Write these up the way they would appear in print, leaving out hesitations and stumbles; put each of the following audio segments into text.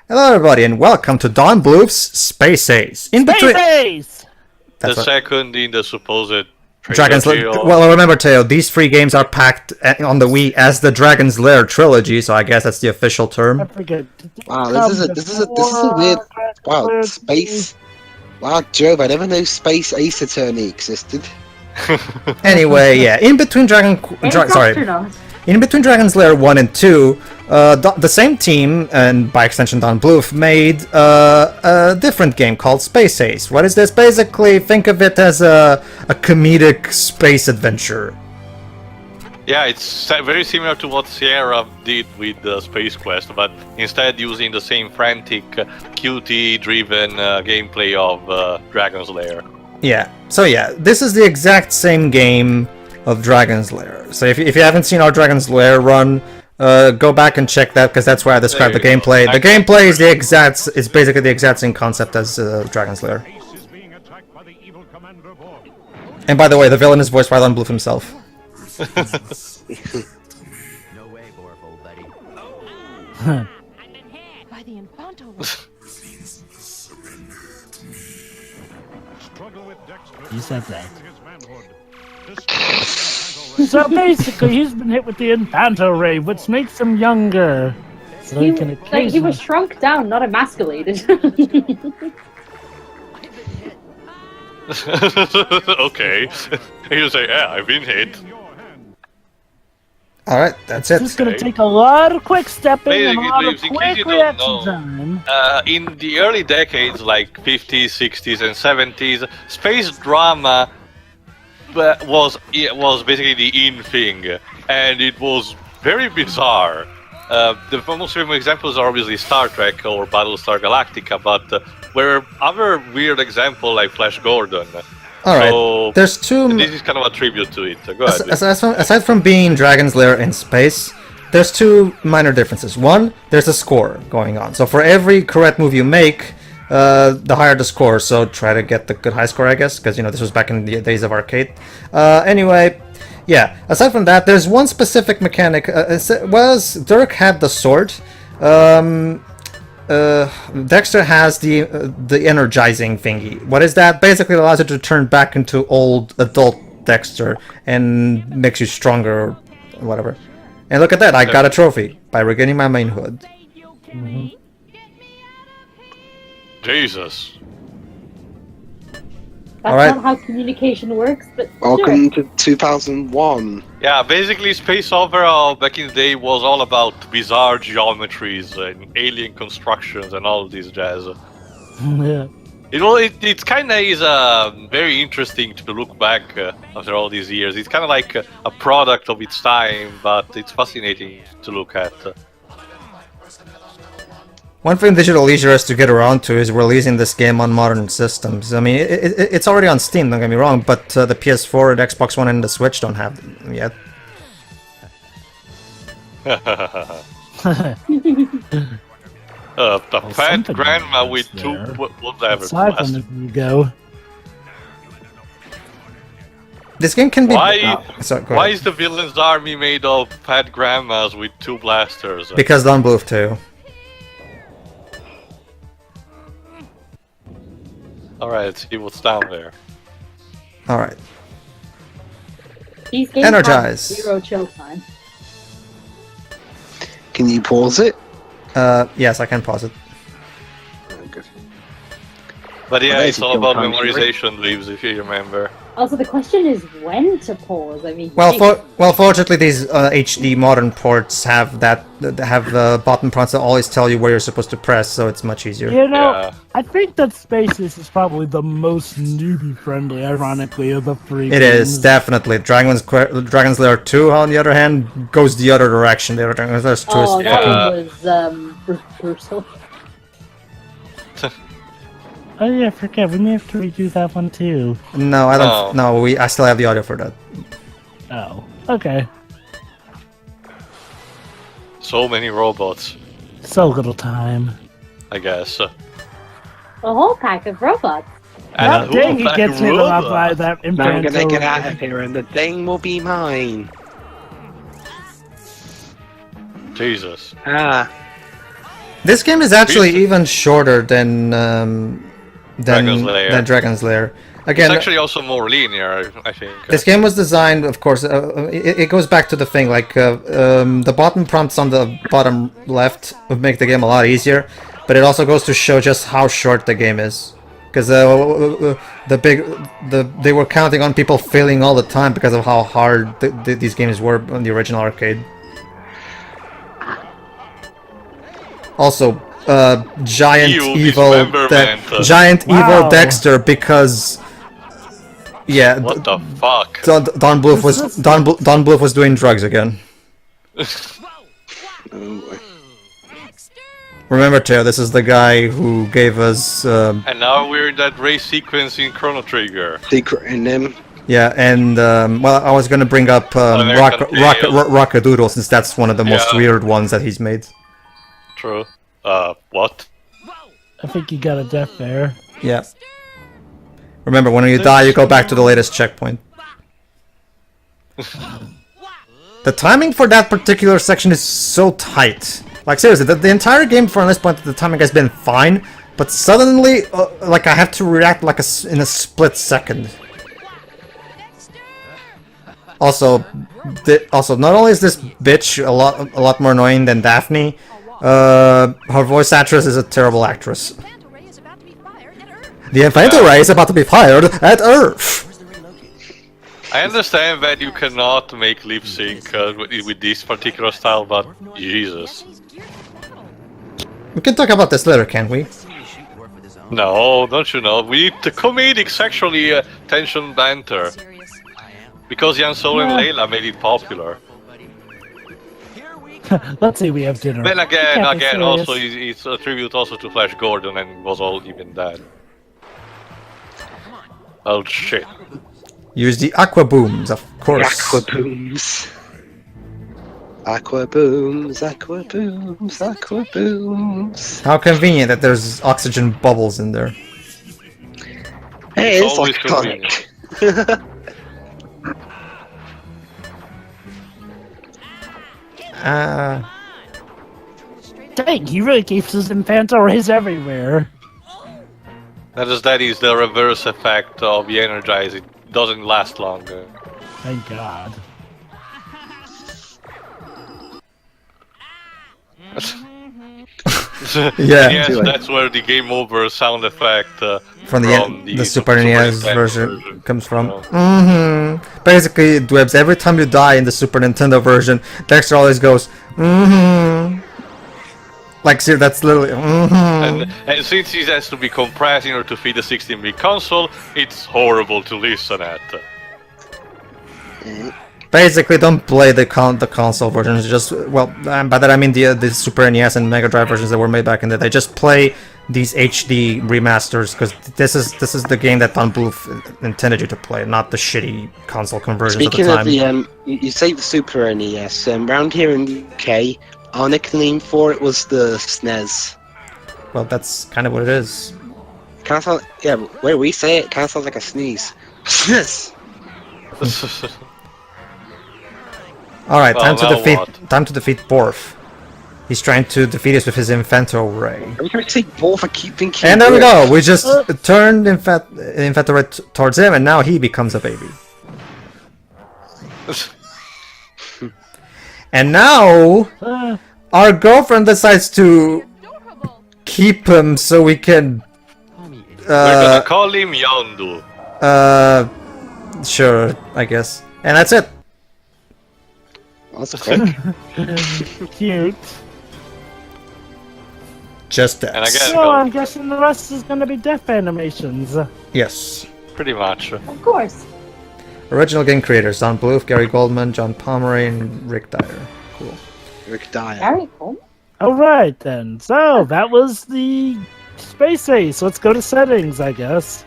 Hello, everybody, and welcome to Don Bluth's Space Ace. In between, The second in the supposed Dragon's trilogy Lair. Well, remember, Teo, these three games are packed on the Wii as the Dragon's Lair trilogy, so I guess that's the official term. Wow, this is a weird. Wow, space. Wow, Job, I never knew Space Ace Attorney existed. Anyway, yeah, in between in between Dragon's Lair 1 and 2, the same team, and by extension Don Bluth, made a different game called Space Ace. What is this? Basically, think of it as a comedic space adventure. Yeah, it's very similar to what Sierra did with Space Quest, but instead using the same frantic, QT-driven gameplay of Dragon's Lair. Yeah, so yeah, this is the exact same game of Dragon's Lair. So if you haven't seen our Dragon's Lair run, go back and check that, because that's where I described the gameplay. The gameplay is basically the exact same concept as Dragon's Lair. And by the way, the villain is voiced by Don Bluth himself. No way, Borful, buddy. I've been hit by the Infanto Ray. You said that. So basically, he's been hit with the Infanto Ray, which makes him younger. So he was shrunk down, not emasculated. Okay. You say, yeah, I've been hit. Alright, that's it. It's going to take a lot of quick stepping and a lot of in case quick you don't reaction know, time. in the early decades, like 50s, 60s, and 70s, space drama was basically the in thing, and it was very bizarre. The most famous examples are obviously Star Trek or Battlestar Galactica, but were other weird examples like Flash Gordon. Alright, so there's two... This is kind of a tribute to it. Go ahead. Aside from being Dragon's Lair in space, there's two minor differences. One, there's a score going on. So for every correct move you make, the higher the score. So try to get the good high score, I guess, because, you know, this was back in the days of arcade. Anyway, yeah, aside from that, there's one specific mechanic. Dirk had the sword. Dexter has the energizing thingy. What is that? Basically, it allows you to turn back into old adult Dexter and makes you stronger, or whatever. And look at that! I got a trophy by regaining my manhood. Mm-hmm. Jesus. That's not how communication works, but Welcome to 2001. Yeah, basically Space Opera back in the day was all about bizarre geometries and alien constructions and all this jazz. Yeah. It kind of is very interesting to look back after all these years. It's kind of like a product of its time, but it's fascinating to look at. One thing Digital Leisure has to get around to is releasing this game on modern systems. I mean, it's already on Steam, don't get me wrong, but the PS4, the Xbox One, and the Switch don't have them yet. The fat grandma with two whatever. Aside from it, you go. This game can be... Why is the villain's army made of fat grandmas with two blasters? Because Don Bluth too. Alright, let's see what's down there. Alright. these games Energize. have 0 chill time. Can you pause it? Yes, I can pause it. Oh, good. But yeah, Well, it's all about time memorization leaves, if you remember. Also, the question is when to pause. I mean, Well, fortunately, these HD modern ports have button prompts that always tell you where you're supposed to press, so it's much easier. You know, Yeah. I think that Space Ace is probably the most newbie-friendly, ironically, of the three It games. is, definitely. Dragon's Lair 2, on the other hand, goes the other direction. The other Dragon's Lair 2 oh, is that fucking... one was brutal. Oh yeah, I forget, we may have to redo that one too. No, I don't... Oh. No, I still have the audio for that. Oh, okay. So many robots, So little time. I guess. A whole pack of robots. And That a dang, he whole gets pack hit of a lot by robots. that Now I'm gonna Infanto get out Ray. of here and the thing will be mine. Jesus. Ah. This game is actually even shorter than Dragon's Lair. Again, it's actually also more linear, I think. This game was designed, of course, it goes back to the thing, like, the button prompts on the bottom left would make the game a lot easier, but it also goes to show just how short the game is. Because they were counting on people failing all the time because of how hard these games were on the original arcade. You evil Dexter, because what the fuck? Don Bluth was doing drugs again. Remember, Teo, this is the guy who gave us. And now we're in that race sequence in Chrono Trigger. Secret in them. Yeah, and well, I was gonna bring up Rockadoodle, since that's one of the most weird ones that he's made. True. What? I think you got a death there. Yeah. Remember, when you die, you go back to the latest checkpoint. The timing for that particular section is so tight. Like, seriously, the entire game from this point, the timing has been fine, but suddenly, like, I have to react like in a split second. Also, not only is this bitch a lot more annoying than Daphne, her voice actress is a terrible actress. The Infanto Ray is about to be fired at Earth! I understand that you cannot make lip sync with this particular style, but Jesus. We can talk about this later, can't we? No, don't you know? We need the comedic, sexually tension banter. Because Jan Solo and Layla made it popular. Let's say we have dinner. Then again, also it's a tribute also to Flash Gordon, and it was all even that. Oh shit. Use the aqua booms, of course. Aqua booms. Aqua booms, aqua booms, aqua booms. How convenient that there's oxygen bubbles in there. Hey, it's always like tonic. Dang, he really keeps his Infanto Rays everywhere. That is the reverse effect of the energize. It doesn't last longer. Thank God. Yes, that's where the game over sound effect from the Super NES version comes from. Basically, Dwebs, every time you die in the Super Nintendo version, Dexter always goes, Like, see, that's literally. And since it has to be compressed in order to feed the 16-bit console, it's horrible to listen at. Basically, don't play the console versions. Just by that I mean the Super NES and Mega Drive versions that were made back in the day. Just play these HD remasters, because this is the game that Don Bluth intended you to play, not the shitty console conversions Speaking at the time. of you say the Super NES. Around here in the UK, our nickname for it was the SNES. Well, that's kind of what it is. Kind of sound, yeah, where we say it, kind of sounds like a sneeze. SNES. All right, time to defeat Borf. He's trying to defeat us with his Infanto Ray. Are we going to say Borf? I keep thinking. And there we go. We just turned Infanto Ray towards him, and now he becomes a baby. And now our girlfriend decides to keep him so we can. We're gonna call him Yondu. Sure, I guess. And that's it. That's quick. Cute. Just that. And again, So I'm guessing the rest is gonna be death animations. Yes. pretty much. Of course. Original game creators: Don Bluth, Gary Goldman, John Pomeroy, and Rick Dyer. Cool. Rick Dyer. Very cool. Alright then, so that was the Space Ace. Let's go to settings, I guess.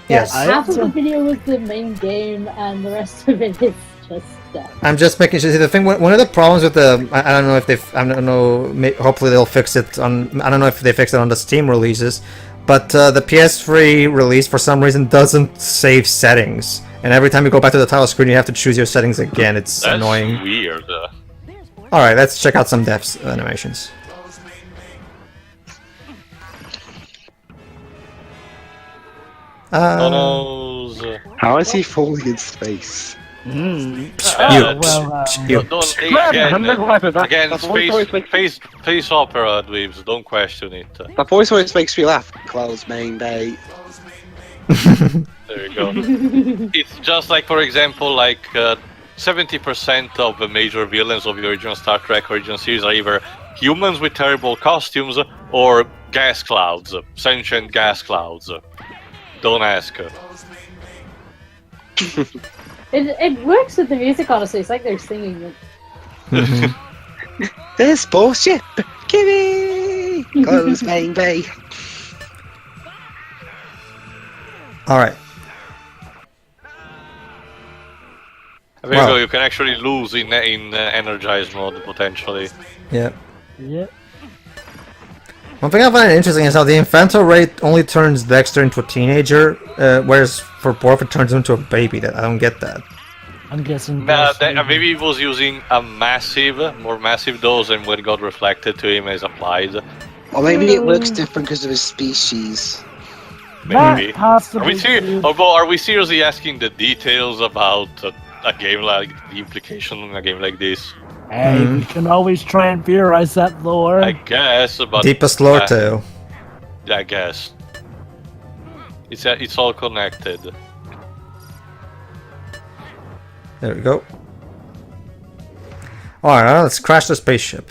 Yes. Half of the video was the main game, and the rest of it is just stuff. I'm just making sure. See, the thing, one of the problems with the, I don't know if they've, I don't know. Hopefully they'll fix it on. I don't know if they fix it on the Steam releases, but the PS3 release for some reason doesn't save settings, and every time you go back to the title screen, you have to choose your settings again. It's annoying. Weird. All right, let's check out some devs animations. Who knows? How is he falling in space? You. Again, space opera, dweebs, don't question it. That voice always makes me laugh. Close main bay. There you go. It's just like, for example, like 70% of the major villains of the original Star Trek original series are either humans with terrible costumes or gas clouds, sentient gas clouds. Don't ask. It works with the music, honestly. It's like they're singing it. There's bullship. Kitty. Close main bay. All right. There you go. You can actually lose in energized mode potentially. Yeah. Yeah. One thing I find interesting is how the Infanto Ray only turns Dexter into a teenager, whereas for Borf it turns him into a baby. That I don't get that. I'm guessing. Maybe he was using a more massive dose, and when it got reflected to him is applied. Or maybe it works different because of his species. Maybe. Possibly. Are we seriously asking the details about a game like the implication in a game like this? Hey, we can always try and theorize that lore. I guess, but Deepest lore too. I guess it's all connected. There we go. Alright, let's crash the spaceship.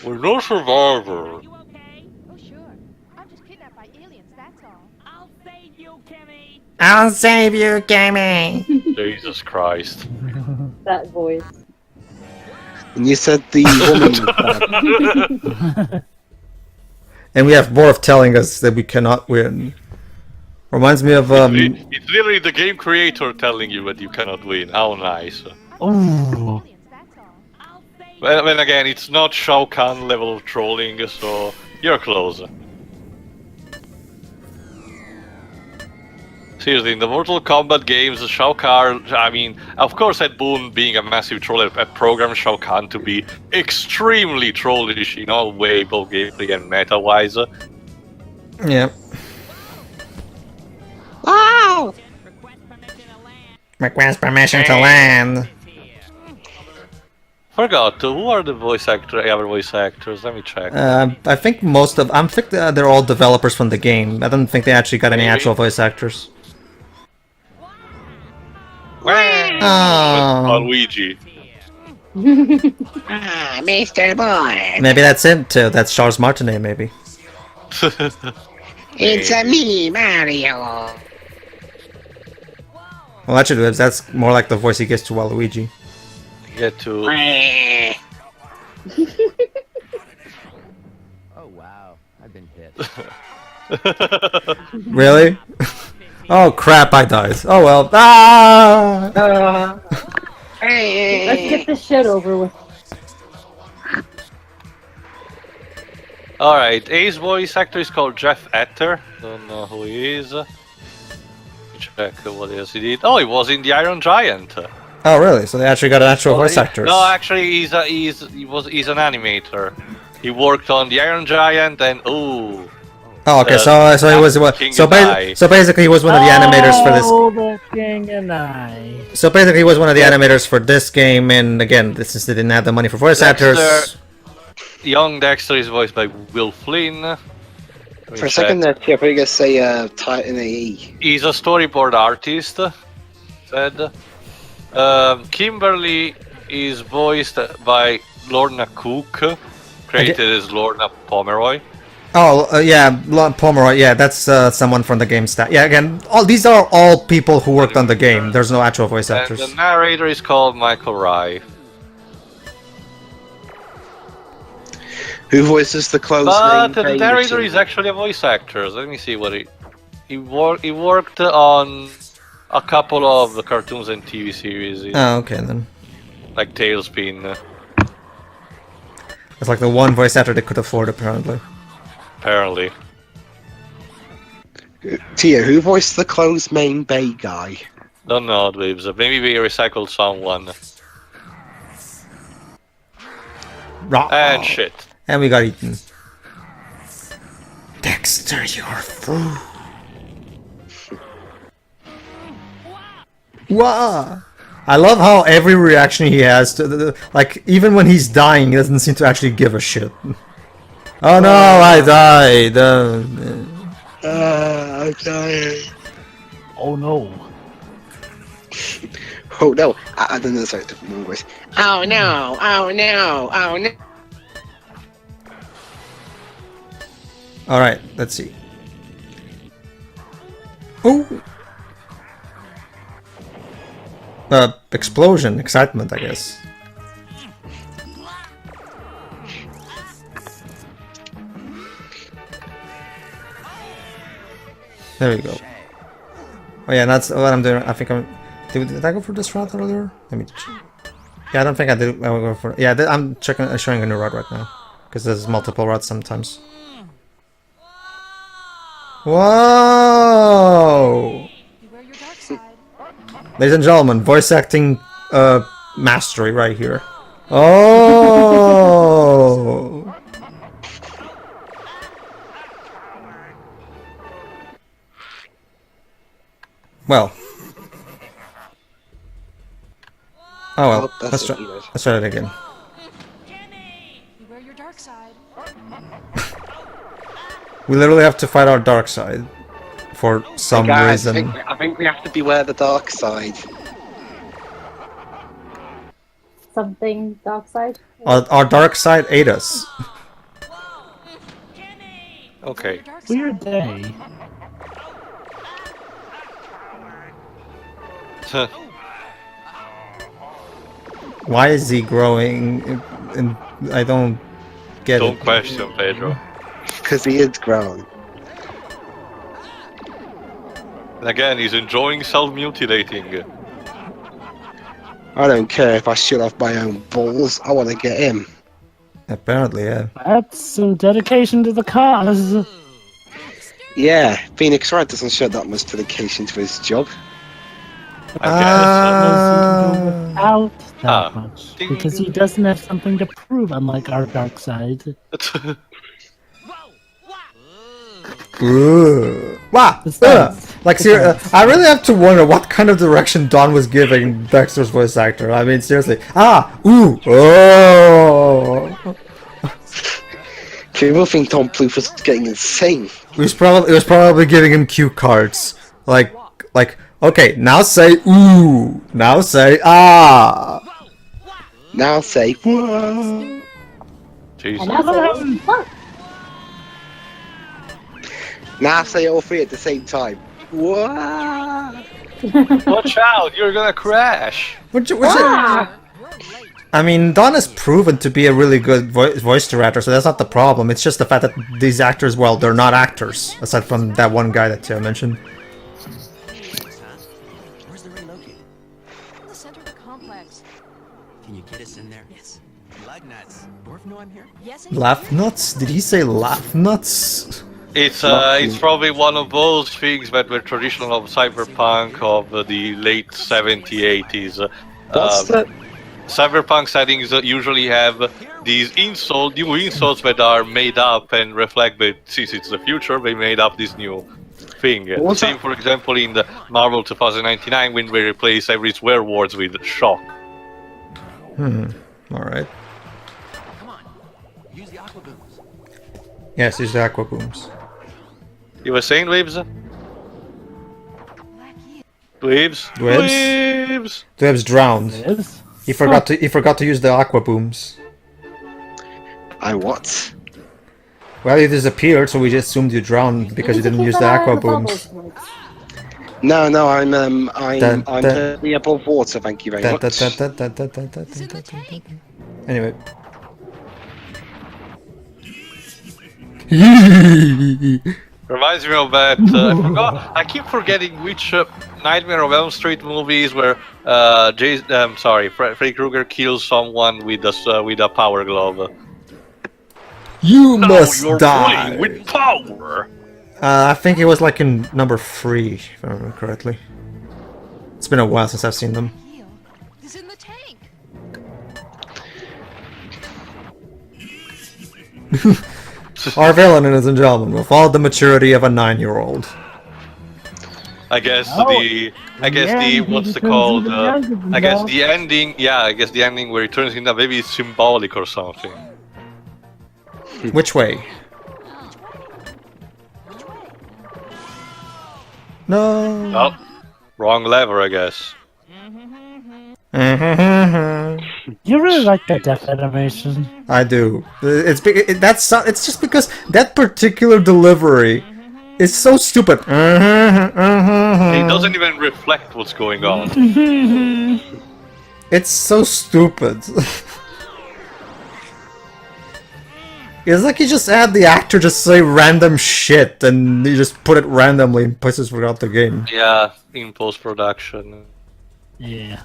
We're no survivor. Are you okay? Oh, sure. I'm just kidnapped by aliens, that's all. I'll save you, Kimmy! I'll save you, Kimmy! Jesus Christ. That voice. And you said the woman. And we have Borf telling us that we cannot win. Reminds me of It's literally the game creator telling you that you cannot win. How nice. Ooh. Aliens, that's all. I'll save Well, then again, it's not Shao Kahn level of trolling, so you're close. Seriously, in the Mortal Kombat games, Shao Kahn, I mean, of course Ed Boon being a massive troll had programmed Shao Kahn to be extremely trollish in all way, both gameplay and meta-wise. yeah. Wow! Request permission to land. Forgot, who are the other voice actors? Let me check. I think they're all developers from the game. I don't think they actually got any Maybe. actual voice actors. Oh. Luigi. Mr. Boy. Maybe that's it too. That's Charles Martinet, maybe. It's a me, Mario. Well, actually, that's more like the voice he gets to Waluigi. Get to... Oh wow, I've been hit. Really? Oh crap! I died. Oh well. Ah! Let's get this shit over with. Alright, A's voice actor is called Jeff Etter. Don't know who he is. Check what else he did. Oh, he was in the Iron Giant. Oh really? So they actually got actual voice actors. No, actually, he's an animator. He worked on the Iron Giant and Oh, okay. So he was King so and I. basically he was one of the animators for this. Oh, the king and I. So basically he was one of the animators for this game, and again, since they didn't have the money for voice actors. Young Dexter is voiced by Will Flynn. For a second there, I probably gonna say Titan AE. He's a storyboard artist. Said. Kimberly is voiced by Lorna Cook, created as Lorna Pomeroy. Oh yeah, Pomeroy. Yeah, that's someone from the game staff. Yeah, again, these are all people who worked on the game. There's no actual voice actors. And the narrator is called Michael Ray. Who voices the close But name the narrator is actually a voice actor. Let me see what he worked on a couple of the cartoons and TV series. Oh, okay then. Like Tailspin. It's like the one voice actor they could afford, apparently. Apparently. Tia, who voiced the closed main bay guy? Don't know, babes. Maybe we recycled someone. And shit. And we got eaten. Dexter, you're food. Wah! I love how every reaction he has to like even when he's dying, he doesn't seem to actually give a shit. Oh no, I died. I'm dying. Oh no. Oh no! I don't know. Sorry, different voice. Oh no! Oh no! Oh no! All right, let's see. Oh. Explosion, excitement, I guess. There we go. Oh yeah, that's what I'm doing. I think I'm. Did I go for this route earlier? Let me check. Yeah, I don't think I did. I will go for. Yeah, I'm checking, showing a new route right now, because there's multiple routes sometimes. Whoa! Beware your dark side. Ladies and gentlemen, voice acting mastery right here. Oh! Well. Oh well, Oh, let's that's try, it. let's try it again. Beware your dark side. We literally have to fight our dark side. For some Hey guys, reason. I think we have to beware the dark side. Something dark side. Our dark side ate us. Okay. Weird day. Why is he growing? I don't get Don't it. question, Pedro. Because he is grown. And again, he's enjoying self-mutilating. I don't care if I shoot off my own balls. I want to get him. Apparently, yeah. That's some dedication to the cause. Yeah, Phoenix Wright doesn't show that much dedication to his job. I guess. Without that Ah, much. ding, Because he ding. doesn't have something to prove, unlike our dark side. Ugh. Wow. Besides- Like, I really have to wonder what kind of direction Don was giving Dexter's voice actor. I mean, seriously. Ooh, oh. People think Don Bluth was getting insane. It was probably giving him cue cards. Like, okay, now say ooh. Now say ah. Now say, whoa. Jesus. And that's it. Fuck. Now say all three at the same time. Whoa. Watch out, you're gonna crash. I mean, Don is proven to be a really good voice director, so that's not the problem. It's just the fact that these actors, well, they're not actors, aside from that one guy that I mentioned. Where's the ring located? In the center of the complex. Can you get us in there? Yes. Lug nuts. Dwarf know I'm here? Yes, Laugh nuts? Did he say laugh nuts? It's probably one of those things that were traditional of cyberpunk of the late 70s, 80s. What's that? Cyberpunk settings usually have these new insults that are made up and reflect that since it's the future, they made up this new thing. What's Same, that? for example, in the Marvel 2099 when they replace every swear words with shock. Alright. Come on. Use the aqua booms. Yes, use the aqua booms. You were saying, Dweebs? Dweebs? Dweebs? Dweebs! Dweeb's drowned. Is? He forgot to use the aqua booms. I what? Well, you disappeared, so we just assumed you drowned because you didn't use the aqua booms. No, I'm Dun, dun. perfectly above water, thank you very much. Anyway. Reminds me of that. I forgot. I keep forgetting which Nightmare of Elm Street movies where Freddy Krueger kills someone with a power glove. You Now must you're die. playing with power. I think it was like in number 3, if I remember correctly. It's been a while since I've seen them. Heal is in the tank. Our villain, ladies and gentlemen, with all the maturity of a 9-year-old. I guess Oh, I guess yeah, the he what's it becomes called? even younger than I guess that. the ending. Yeah, I guess the ending where he turns into maybe it's symbolic or something. Which way? No. Oh, wrong lever, I guess. You really like that death animation. I do. It's just because that particular delivery is so stupid. It doesn't even reflect what's going on. It's so stupid. It's like you just had the actor just say random shit and you just put it randomly in places throughout the game. Yeah, in post-production. Yeah.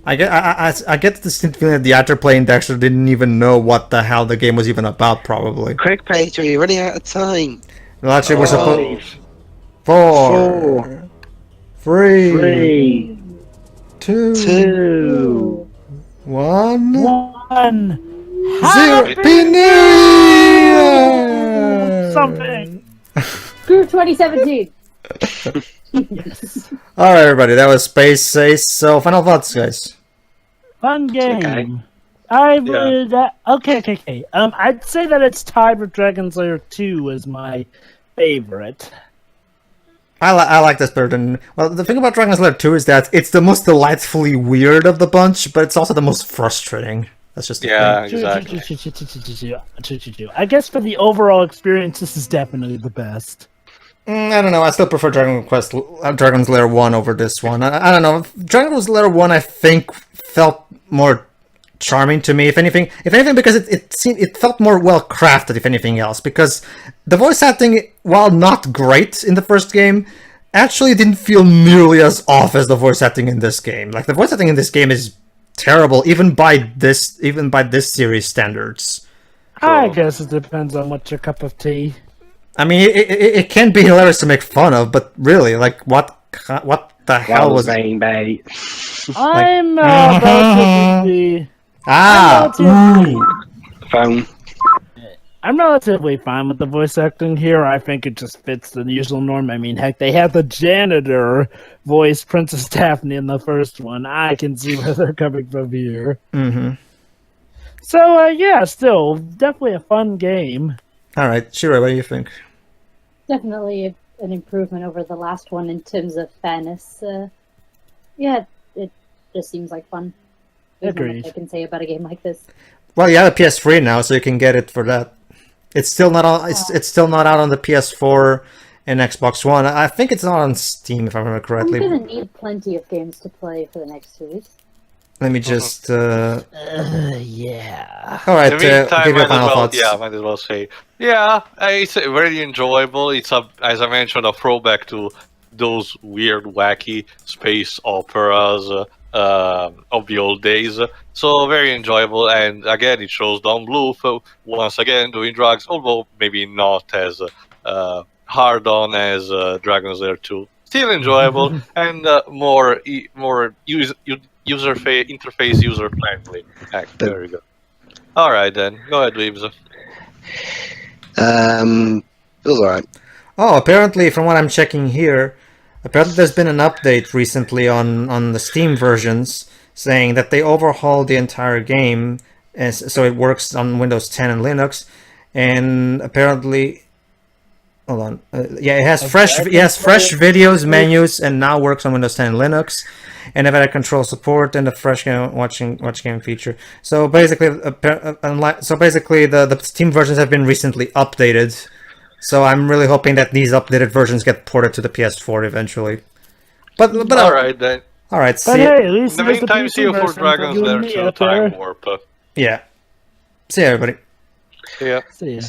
I get the distinct feeling that the actor playing Dexter didn't even know what the hell the game was even about, probably. Quick, Pedro, you're running out of time. Well, actually, we're supposed... Four. 4, 3, Three, 2, 2, 1, 1. 0. Happy New Year! Something. Screw 2017. Yes. Alright, everybody, that was Space Ace. So, final thoughts, guys. Fun game. okay. I would. Okay. I'd say that it's tied with Dragon's Lair 2 as my favorite. I like this better than... Well, the thing about Dragon's Lair 2 is that it's the most delightfully weird of the bunch, but it's also the most frustrating. That's just the Yeah, thing. exactly. I guess for the overall experience, this is definitely the best. I don't know, I still prefer Dragon's Lair 1 over this one. I don't know, Dragon's Lair 1 I think felt more charming to me, if anything because it felt more well crafted, if anything else, because the voice acting, while not great in the first game, actually didn't feel nearly as off as the voice acting in this game. Like, the voice acting in this game is terrible, even by this series standards. I guess it depends on what's your cup of tea. I mean, it can be hilarious to make fun of, but really, like, what the hell was... Bang, bang. I'm relatively... Phone. I'm relatively fine with the voice acting here. I think it just fits the usual norm. I mean, heck, they had the janitor voice Princess Daphne in the first one. I can see where they're coming from here. Mm-hmm. So, yeah, still, definitely a fun game. Alright, Shiro, what do you think? Definitely an improvement over the last one in terms of fairness. Yeah, it just seems like fun. There's not much Agreed. I can say about a game like this. Well, you have a PS3 now, so you can get it for that. It's still not on. It's still not out on the PS4 and Xbox One. I think it's not on Steam, if I remember I'm correctly. gonna need plenty of games to play for the next 2 weeks. Let me just. Yeah. All right, In the meantime, give your final might thoughts. as well say, it's very enjoyable. It's as I mentioned, a throwback to those weird, wacky space operas of the old days. So very enjoyable, and again, it shows Don Bluth once again doing drugs, although maybe not as hard on as Dragon's Lair 2. Still enjoyable and more interface user friendly. There we go. All right then, go ahead, Weebs. It was alright. Oh, apparently, from what I'm checking here, apparently there's been an update recently on the Steam versions saying that they overhauled the entire game, so it works on Windows 10 and Linux, and apparently, hold on, it has fresh videos, menus, and now works on Windows 10 and Linux, and Invader control support and the fresh game watch game feature. So basically, the Steam versions have been recently updated. So I'm really hoping that these updated versions get ported to the PS4 eventually. But All right then. All right. But See hey, at least In the there's the meantime, PC see you for version Dragon's you and Lair me 2 out there. Time Warp. yeah. See you, everybody. Yeah. See ya.